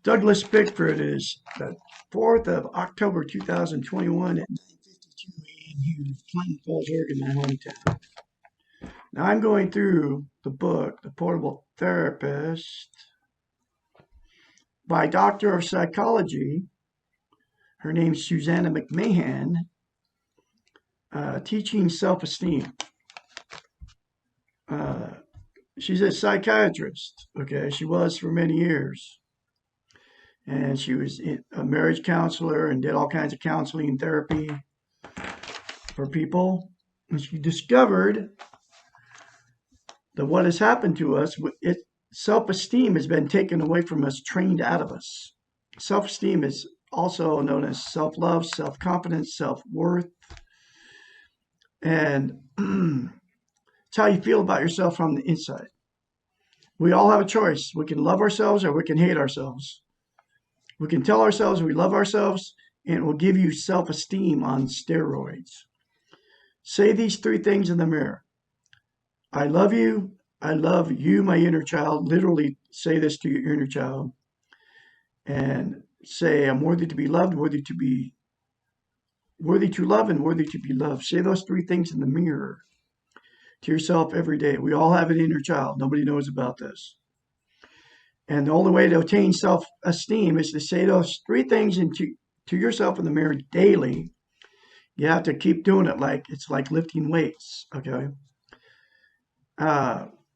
Douglas Bickford is the 4th of October 2021 at 9:52 a.m. here in Clinton Falls, Oregon, my hometown. Now I'm going through the book, The Portable Therapist, by Doctor of Psychology. Her name's Susanna McMahon, Teaching Self-Esteem. She's a psychiatrist, okay? She was for many years. And she was a marriage counselor and did all kinds of counseling and therapy for people. And she discovered that what has happened to us, self-esteem has been taken away from us, trained out of us. Self-esteem is also known as self-love, self-confidence, self-worth. And it's how you feel about yourself from the inside. We all have a choice. We can love ourselves or we can hate ourselves. We can tell ourselves we love ourselves, and it will give you self-esteem on steroids. Say these 3 things in the mirror. I love you. I love you, my inner child. Literally say this to your inner child. And say, I'm worthy to be loved, worthy to love, and worthy to be loved. Say those 3 things in the mirror to yourself every day. We all have an inner child. Nobody knows about this. And the only way to attain self-esteem is to say those 3 things to yourself in the mirror daily. You have to keep doing it like it's like lifting weights, okay?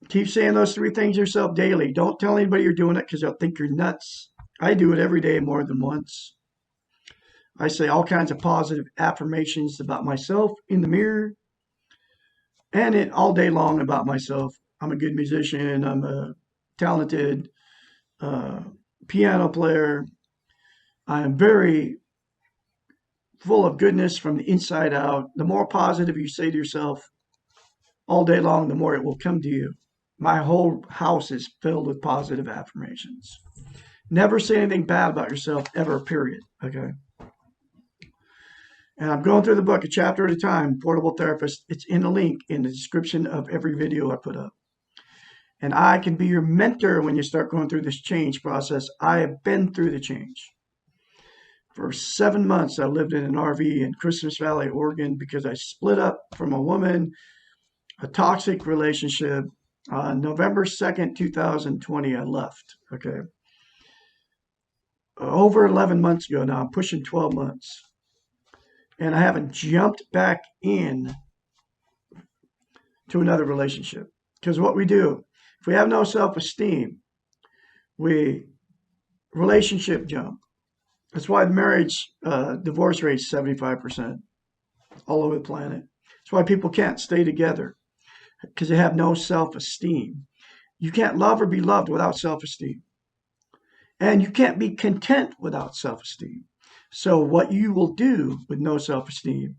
Keep saying those 3 things to yourself daily. Don't tell anybody you're doing it because they'll think you're nuts. I do it every day more than once. I say all kinds of positive affirmations about myself in the mirror and it all day long about myself. I'm a good musician. I'm a talented piano player. I am very full of goodness from the inside out. The more positive you say to yourself all day long, the more it will come to you. My whole house is filled with positive affirmations. Never say anything bad about yourself ever, period. Okay. And I'm going through the book a chapter at a time, Portable Therapist. It's in the link in the description of every video I put up. And I can be your mentor when you start going through this change process. I have been through the change. For 7 months, I lived in an RV in Christmas Valley, Oregon, because I split up from a woman, a toxic relationship. On November 2nd, 2020, I left. Okay. Over 11 months ago now, I'm pushing 12 months. And I haven't jumped back in to another relationship. Because what we do, if we have no self-esteem, we relationship jump. That's why the marriage divorce rate is 75% all over the planet. That's why people can't stay together because they have no self-esteem. You can't love or be loved without self-esteem. And you can't be content without self-esteem. So what you will do with no self-esteem,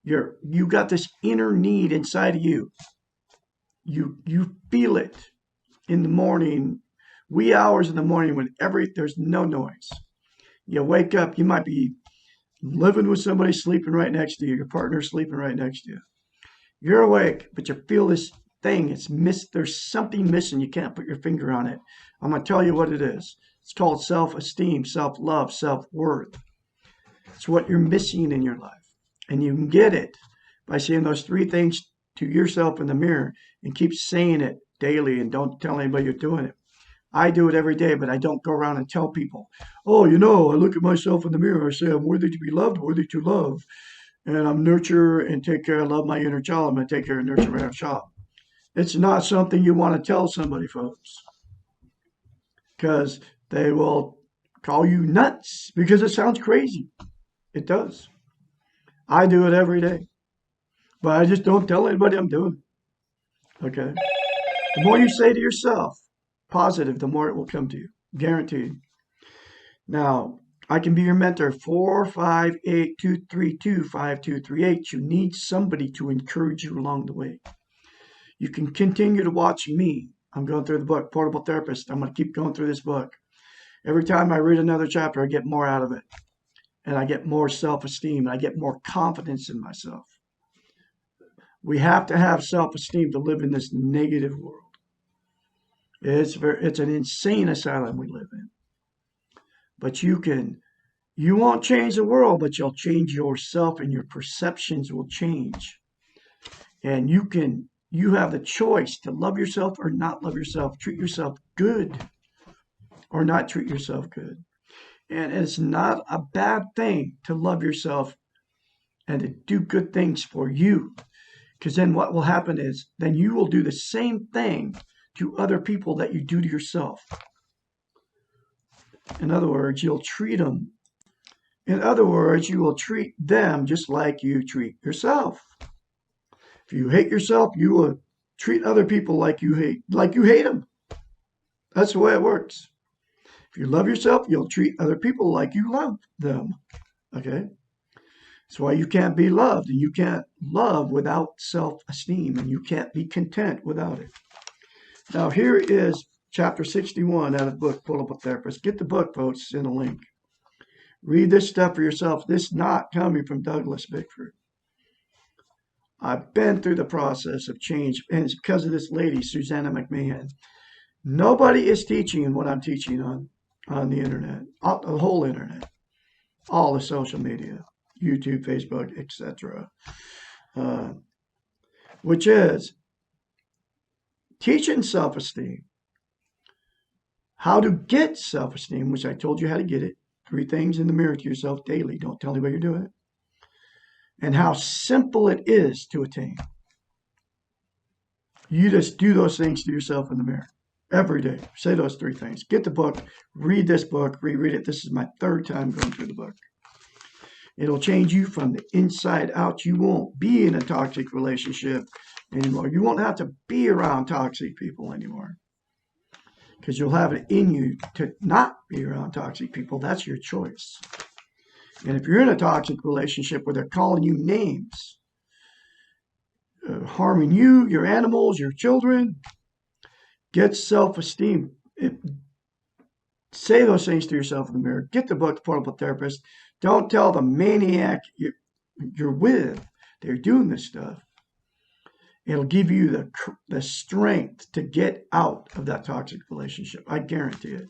you got this inner need inside of you. You feel it in the morning, wee hours in the morning when there's no noise. You wake up, you might be living with somebody sleeping right next to you, your partner sleeping right next to you. You're awake, but you feel this thing. There's something missing. You can't put your finger on it. I'm going to tell you what it is. It's called self-esteem, self-love, self-worth. It's what you're missing in your life. And you can get it by saying those 3 things to yourself in the mirror and keep saying it daily and don't tell anybody you're doing it. I do it every day, but I don't go around and tell people, oh, I look at myself in the mirror. I say I'm worthy to be loved, worthy to love. And I'm nurture and take care. I love my inner child. I'm going to take care and nurture my inner child. It's not something you want to tell somebody, folks, because they will call you nuts because it sounds crazy. It does. I do it every day, but I just don't tell anybody I'm doing it. Okay. The more you say to yourself positive, the more it will come to you. Guaranteed. Now, I can be your mentor, 458-232-5238. You need somebody to encourage you along the way. You can continue to watch me. I'm going through the book, Portable Therapist. I'm going to keep going through this book. Every time I read another chapter, I get more out of it. And I get more self-esteem. And I get more confidence in myself. We have to have self-esteem to live in this negative world. It's an insane asylum we live in. But you won't change the world, but you'll change yourself and your perceptions will change. And you have the choice to love yourself or not love yourself, treat yourself good or not treat yourself good. And it's not a bad thing to love yourself and to do good things for you. Because then what will happen is then you will do the same thing to other people that you do to yourself. In other words, you'll treat them. In other words, you will treat them just like you treat yourself. If you hate yourself, you will treat other people like you hate them. That's the way it works. If you love yourself, you'll treat other people like you love them. Okay? That's why you can't be loved, and you can't love without self-esteem, and you can't be content without it. Now, here is chapter 61 out of the book, Pull Up a Therapist. Get the book, folks. It's in a link. Read this stuff for yourself. This is not coming from Douglas Bickford. I've been through the process of change, and it's because of this lady, Susanna McMahon. Nobody is teaching what I'm teaching on the internet, the whole internet, all the social media, YouTube, Facebook, etc., which is teaching self-esteem, how to get self-esteem, which I told you how to get it. 3 things in the mirror to yourself daily. Don't tell anybody you're doing it. And how simple it is to attain. You just do those things to yourself in the mirror every day. Say those 3 things. Get the book. Read this book. Reread it. This is my 3rd time going through the book. It'll change you from the inside out. You won't be in a toxic relationship anymore. You won't have to be around toxic people anymore. Because you'll have it in you to not be around toxic people. That's your choice. And if you're in a toxic relationship where they're calling you names, harming you, your animals, your children, get self-esteem. Say those things to yourself in the mirror. Get the book, The Portable Therapist. Don't tell the maniac you're with they're doing this stuff. It'll give you the strength to get out of that toxic relationship. I guarantee it.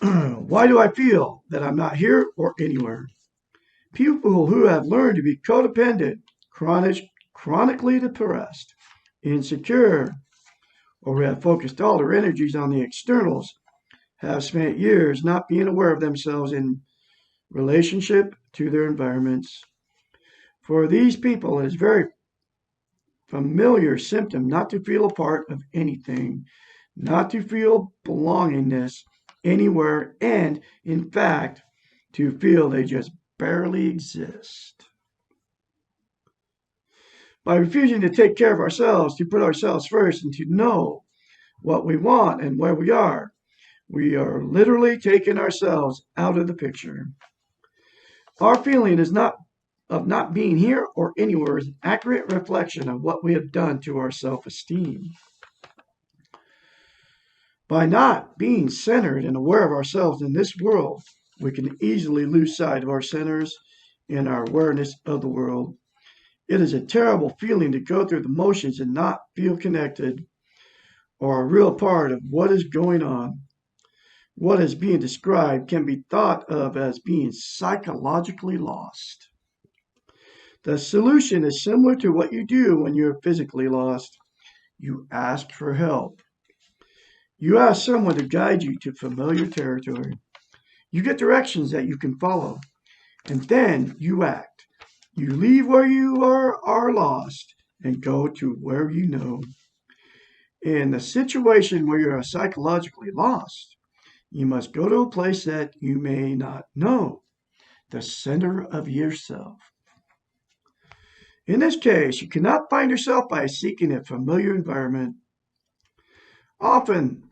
Why do I feel that I'm not here or anywhere? People who have learned to be codependent, chronically depressed, insecure, or who have focused all their energies on the externals have spent years not being aware of themselves in relationship to their environments. For these people, it is a very familiar symptom not to feel a part of anything, not to feel belongingness anywhere, and in fact, to feel they just barely exist. By refusing to take care of ourselves, to put ourselves first, and to know what we want and where we are literally taking ourselves out of the picture. Our feeling is not of not being here or anywhere is an accurate reflection of what we have done to our self-esteem. By not being centered and aware of ourselves in this world, we can easily lose sight of our centers and our awareness of the world. It is a terrible feeling to go through the motions and not feel connected or a real part of what is going on. What is being described can be thought of as being psychologically lost. The solution is similar to what you do when you're physically lost. You ask for help. You ask someone to guide you to familiar territory. You get directions that you can follow, and then you act. You leave where you are lost and go to where you know. In the situation where you're psychologically lost, you must go to a place that you may not know, the center of yourself. In this case, you cannot find yourself by seeking a familiar environment. Often,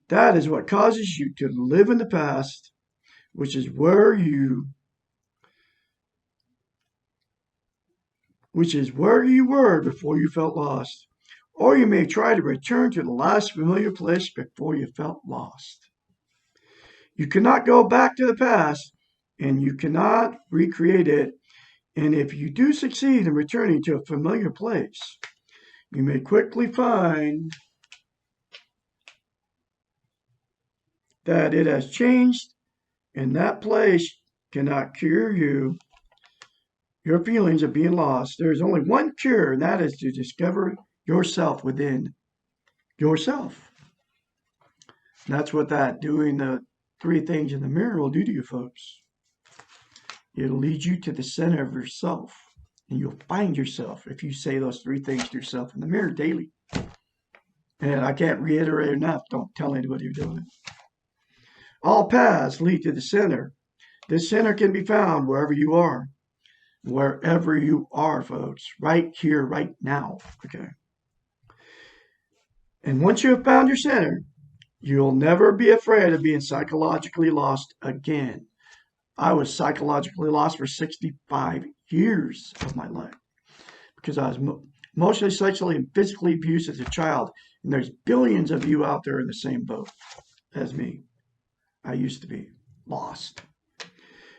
that is what causes you to live in the past, which is where you were before you felt lost. Or you may try to return to the last familiar place before you felt lost. You cannot go back to the past, and you cannot recreate it. And if you do succeed in returning to a familiar place, you may quickly find that it has changed, and that place cannot cure your feelings of being lost. There's only one cure, and that is to discover yourself within yourself. And that's what that doing the three things in the mirror will do to you folks. It'll lead you to the center of yourself, and you'll find yourself if you say those three things to yourself in the mirror daily. And I can't reiterate enough, don't tell anybody you're doing it. All paths lead to the center. This center can be found wherever you are. Wherever you are, folks. Right here, right now. Okay. And once you have found your center, you'll never be afraid of being psychologically lost again. I was psychologically lost for 65 years of my life because I was emotionally, sexually, and physically abused as a child. And there's billions of you out there in the same boat as me. I used to be lost.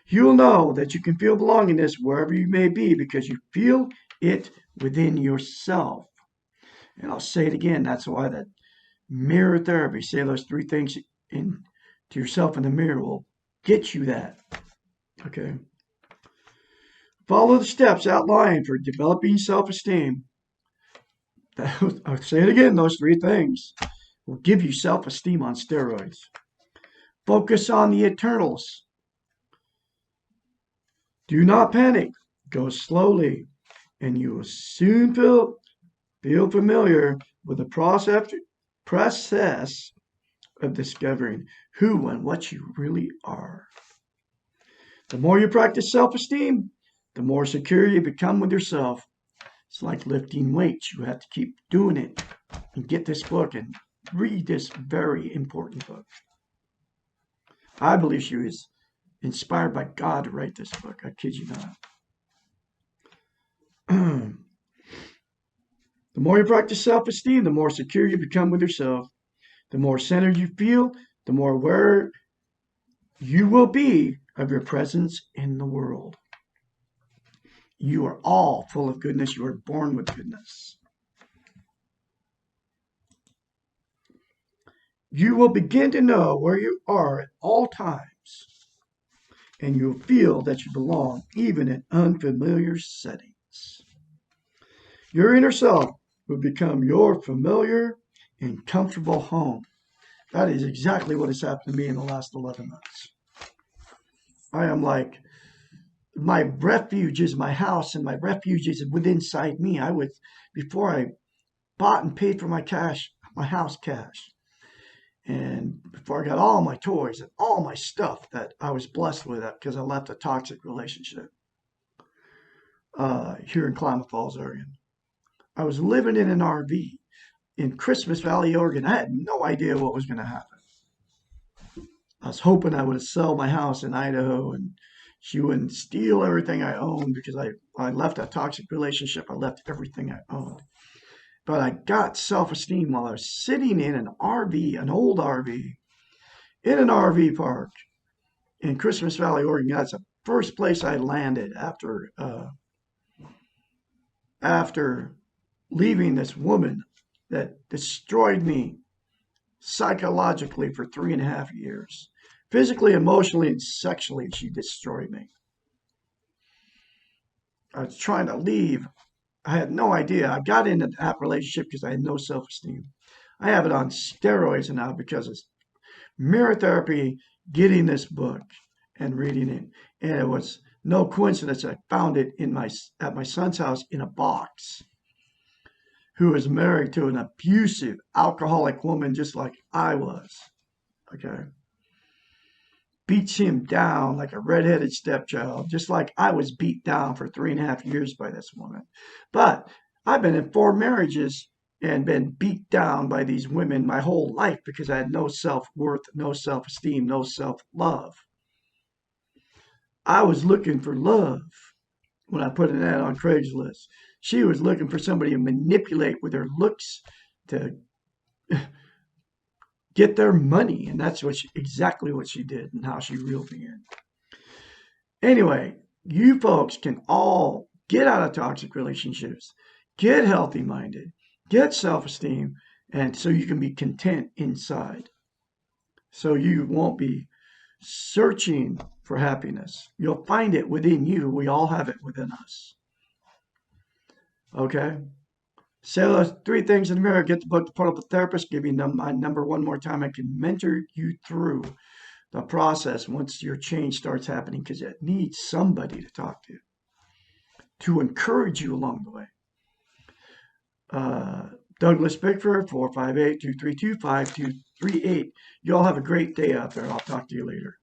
You'll know that you can feel belongingness wherever you may be because you feel it within yourself. And I'll say it again. That's why that mirror therapy, say those three things to yourself in the mirror, will get you that. Okay. Follow the steps outlined for developing self-esteem. I'll say it again. Those three things will give you self-esteem on steroids. Focus on the internals. Do not panic. Go slowly, and you will soon feel familiar with the process of discovering who and what you really are. The more you practice self-esteem, the more secure you become with yourself. It's like lifting weights. You have to keep doing it and get this book and read this very important book. I believe she was inspired by God to write this book. I kid you not. The more you practice self-esteem, the more secure you become with yourself. The more centered you feel, the more aware you will be of your presence in the world. You are all full of goodness. You are born with goodness. You will begin to know where you are at all times, and you'll feel that you belong even in unfamiliar settings. Your inner self will become your familiar and comfortable home. That is exactly what has happened to me in the last 11 months. I am like, my refuge is my house, and my refuge is within inside me. Before I bought and paid for my house cash, and before I got all my toys and all my stuff that I was blessed with because I left a toxic relationship here in Klamath Falls, Oregon. I was living in an RV in Christmas Valley, Oregon. I had no idea what was going to happen. I was hoping I would sell my house in Idaho and she wouldn't steal everything I owned because I left a toxic relationship. I left everything I owned. But I got self-esteem while I was sitting in an RV, an old RV, in an RV park in Christmas Valley, Oregon. That's the first place I landed after leaving this woman that destroyed me psychologically for 3.5 years. Physically, emotionally, and sexually, she destroyed me. I was trying to leave. I had no idea. I got into that relationship because I had no self-esteem. I have it on steroids now because of mirror therapy, getting this book and reading it. And it was no coincidence I found it at my son's house in a box, who was married to an abusive, alcoholic woman just like I was. Okay. Beats him down like a redheaded stepchild, just like I was beat down for 3.5 years by this woman. But I've been in 4 marriages and been beat down by these women my whole life because I had no self-worth, no self-esteem, no self-love. I was looking for love when I put an ad on Craigslist. She was looking for somebody to manipulate with her looks to get their money, and that's exactly what she did and how she reeled me in. Anyway, you folks can all get out of toxic relationships, get healthy minded, get self-esteem, and so you can be content inside. So you won't be searching for happiness. You'll find it within you. We all have it within us. Okay? Say those three things in the mirror. Get the book, The Portable Therapist. Give you my number one more time. I can mentor you through the process once your change starts happening, because it needs somebody to talk to encourage you along the way. Douglas Bickford, 458-232-5238. You all have a great day out there. I'll talk to you later.